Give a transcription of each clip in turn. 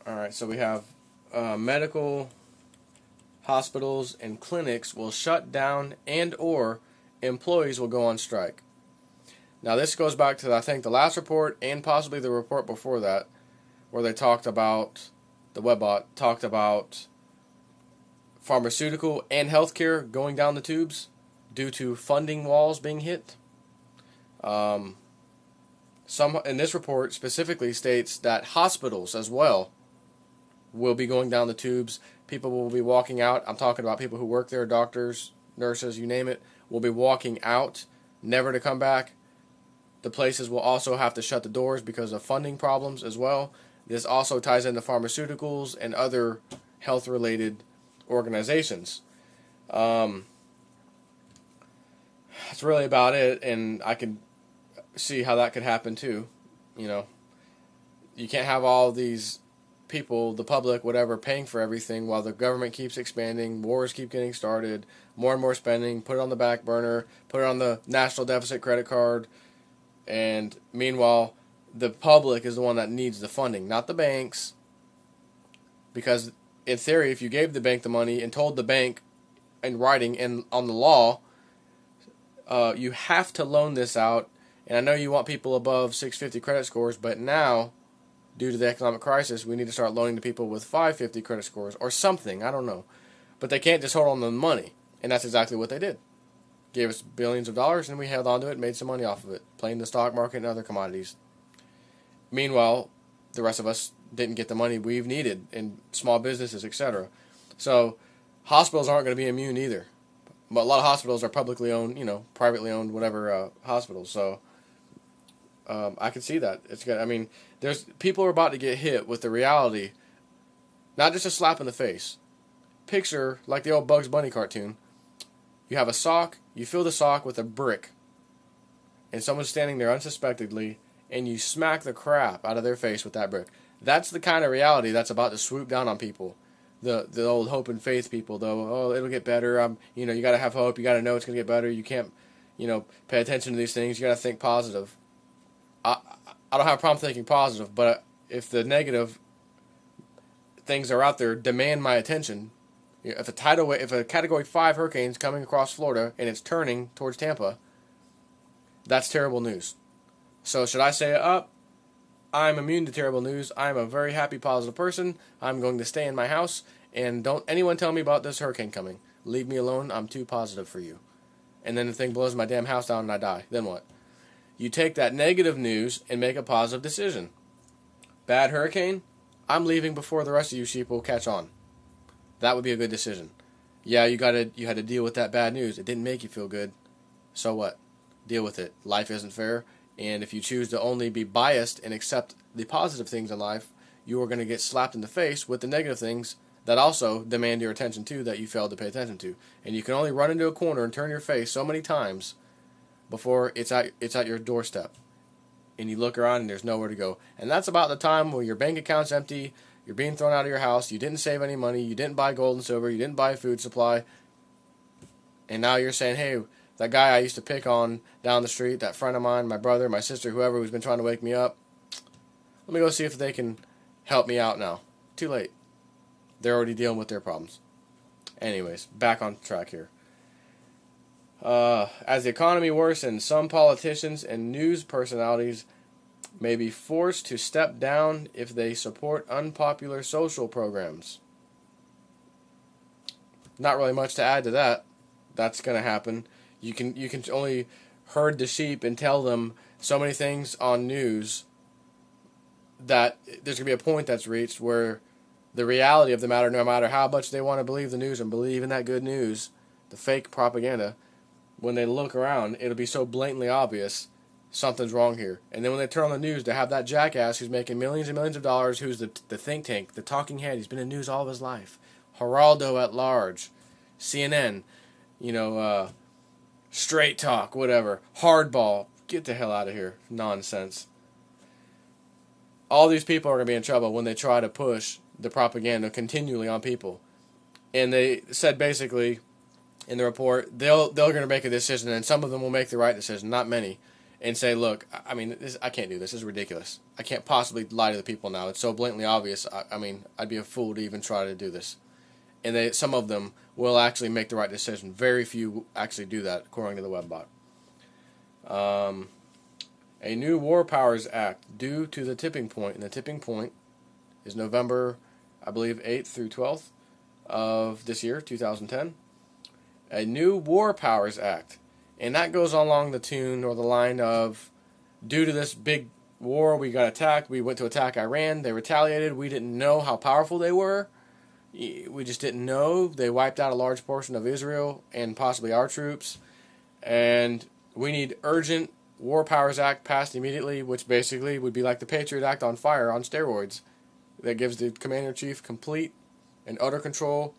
All right, so we have medical hospitals and clinics will shut down and or employees will go on strike. Now this goes back to I think the last report and possibly the report before that, where they talked about the Webbot talked about pharmaceutical and healthcare going down the tubes due to funding walls being hit. Some in this report specifically states that hospitals as well will be going down the tubes. People will be walking out. I'm talking about people who work there, doctors, nurses, you name it, will be walking out, never to come back. The places will also have to shut the doors because of funding problems as well. This also ties into pharmaceuticals and other health-related organizations. That's really about it, and I can see how that could happen too. You know, you can't have all these people, the public, whatever, paying for everything while the government keeps expanding, wars keep getting started, more and more spending, put it on the back burner, put it on the national deficit credit card, and meanwhile, the public is the one that needs the funding, not the banks. Because in theory, if you gave the bank the money and told the bank in writing and on the law, you have to loan this out, and I know you want people above 650 credit scores, but now, due to the economic crisis, we need to start loaning to people with 550 credit scores or something, I don't know. But they can't just hold on to the money, and that's exactly what they did. Gave us billions of dollars, and we held on to it and made some money off of it, playing the stock market and other commodities. Meanwhile, the rest of us didn't get the money we've needed in small businesses, etc. So, hospitals aren't going to be immune either. But a lot of hospitals are publicly owned, privately owned, whatever, hospitals. So, I can see that. It's good. I mean, there's people are about to get hit with the reality, not just a slap in the face. Picture, like the old Bugs Bunny cartoon, you have a sock, you fill the sock with a brick, and someone's standing there unsuspectedly, and you smack the crap out of their face with that brick. That's the kind of reality that's about to swoop down on people. The old hope and faith people, though. Oh, it'll get better. You got to have hope. You got to know it's going to get better. You can't, pay attention to these things. You got to think positive. I don't have a problem thinking positive, but if the negative things are out there demand my attention, if a Category 5 hurricane is coming across Florida and it's turning towards Tampa, that's terrible news. So should I say, I'm immune to terrible news. I'm a very happy, positive person. I'm going to stay in my house, and don't anyone tell me about this hurricane coming. Leave me alone. I'm too positive for you. And then the thing blows my damn house down and I die. Then what? You take that negative news and make a positive decision. Bad hurricane? I'm leaving before the rest of you sheep will catch on. That would be a good decision. Yeah, you had to deal with that bad news. It didn't make you feel good. So what? Deal with it. Life isn't fair. And if you choose to only be biased and accept the positive things in life, you are going to get slapped in the face with the negative things that also demand your attention too, that you failed to pay attention to. And you can only run into a corner and turn your face so many times before it's at your doorstep. And you look around and there's nowhere to go. And that's about the time where your bank account's empty, you're being thrown out of your house, you didn't save any money, you didn't buy gold and silver, you didn't buy food supply, and now you're saying, hey, that guy I used to pick on down the street, that friend of mine, my brother, my sister, whoever who's been trying to wake me up, let me go see if they can help me out now. Too late. They're already dealing with their problems. Anyways, back on track here. As the economy worsens, some politicians and news personalities may be forced to step down if they support unpopular social programs. Not really much to add to that. That's going to happen. You can only herd the sheep and tell them so many things on news that there's going to be a point that's reached where the reality of the matter, no matter how much they want to believe the news and believe in that good news, the fake propaganda, when they look around, it'll be so blatantly obvious something's wrong here. And then when they turn on the news, to have that jackass who's making millions and millions of dollars, who's the think tank, the talking head, he's been in news all of his life, Geraldo at large, CNN, Straight Talk, whatever, Hardball, get the hell out of here, nonsense. All these people are going to be in trouble when they try to push the propaganda continually on people. And they said basically in the report, they're going to make a decision, and some of them will make the right decision, not many. and say, look, I mean, I can't do this. This is ridiculous. I can't possibly lie to the people now. It's so blatantly obvious. I mean, I'd be a fool to even try to do this. And some of them will actually make the right decision. Very few actually do that, according to the Webbot. A new War Powers Act due to the tipping point, and the tipping point is November, I believe, 8th through 12th of this year, 2010. A new War Powers Act. And that goes along the tune or the line of, due to this big war, we got attacked. We went to attack Iran. They retaliated. We didn't know how powerful they were. We just didn't know. They wiped out a large portion of Israel and possibly our troops. And we need urgent War Powers Act passed immediately, which basically would be like the Patriot Act on fire on steroids. That gives the Commander-in-Chief complete and utter control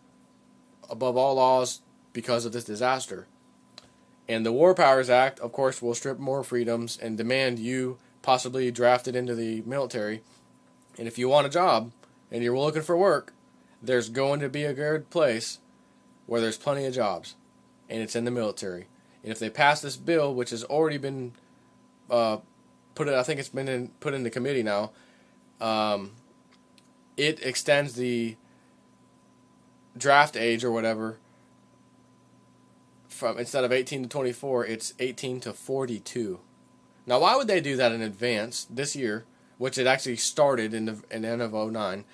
above all laws because of this disaster. And the War Powers Act, of course, will strip more freedoms and demand you possibly drafted into the military. And if you want a job and you're looking for work, there's going to be a good place where there's plenty of jobs, and it's in the military. And if they pass this bill, which has already been I think it's been put into committee now, it extends the draft age or whatever from, instead of 18 to 24, it's 18 to 42. Now, why would they do that in advance this year, which it actually started in the end of 09,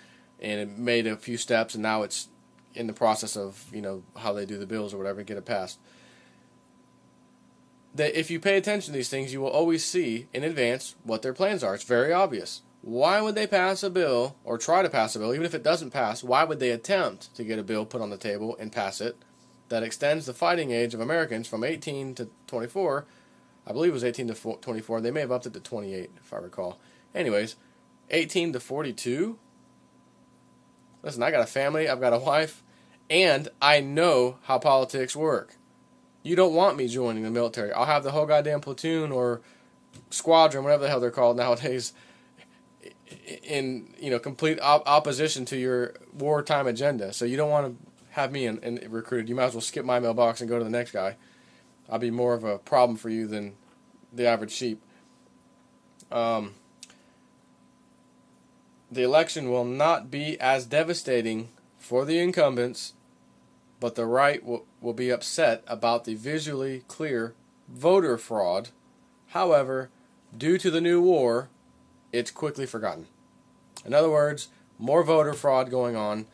and it made a few steps, and now it's in the process of, how they do the bills or whatever, get it passed. That if you pay attention to these things, you will always see in advance what their plans are. It's very obvious. Why would they pass a bill, or try to pass a bill, even if it doesn't pass, why would they attempt to get a bill put on the table and pass it that extends the fighting age of Americans from 18 to 24, I believe it was 18 to 24, they may have upped it to 28, if I recall. Anyways, 18 to 42? Listen, I got a family, I've got a wife, and I know how politics work. You don't want me joining the military. I'll have the whole goddamn platoon or squadron, whatever the hell they're called nowadays, in complete opposition to your wartime agenda. So you don't want to have me in recruited. You might as well skip my mailbox and go to the next guy. I'll be more of a problem for you than the average sheep. The election will not be as devastating for the incumbents, but the right will be upset about the visually clear voter fraud. However, due to the new war, it's quickly forgotten. In other words, more voter fraud going on.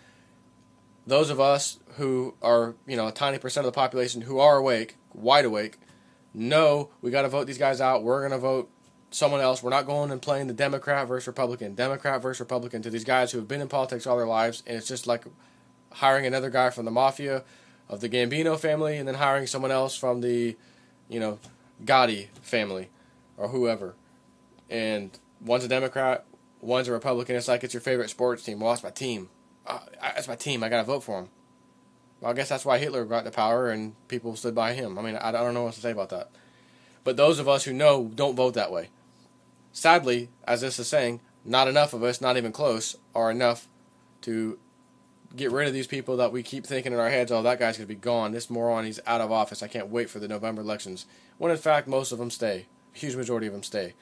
Those of us who are, a tiny percent of the population who are awake, wide awake, know we got to vote these guys out. We're going to vote someone else. We're not going and playing the Democrat versus Republican to these guys who have been in politics all their lives, and it's just like hiring another guy from the mafia of the Gambino family and then hiring someone else from the, Gotti family or whoever. And one's a Democrat, one's a Republican. It's like it's your favorite sports team. Well, it's my team. It's my team. I got to vote for him. Well, I guess that's why Hitler got to power and people stood by him. I mean, I don't know what to say about that. But those of us who know don't vote that way. Sadly, as this is saying, not enough of us, not even close, are enough to get rid of these people that we keep thinking in our heads, oh, that guy's going to be gone. This moron, he's out of office. I can't wait for the November elections. When in fact, most of them stay. A huge majority of them stay.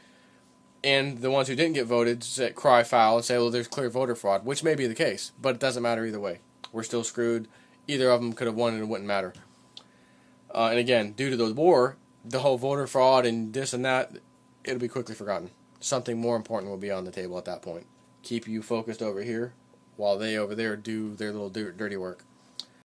And the ones who didn't get voted cry foul and say, well, there's clear voter fraud, which may be the case, but it doesn't matter either way. We're still screwed. Either of them could have won and it wouldn't matter. And again, due to the war, the whole voter fraud and this and that, it'll be quickly forgotten. Something more important will be on the table at that point. Keep you focused over here while they over there do their little dirty work.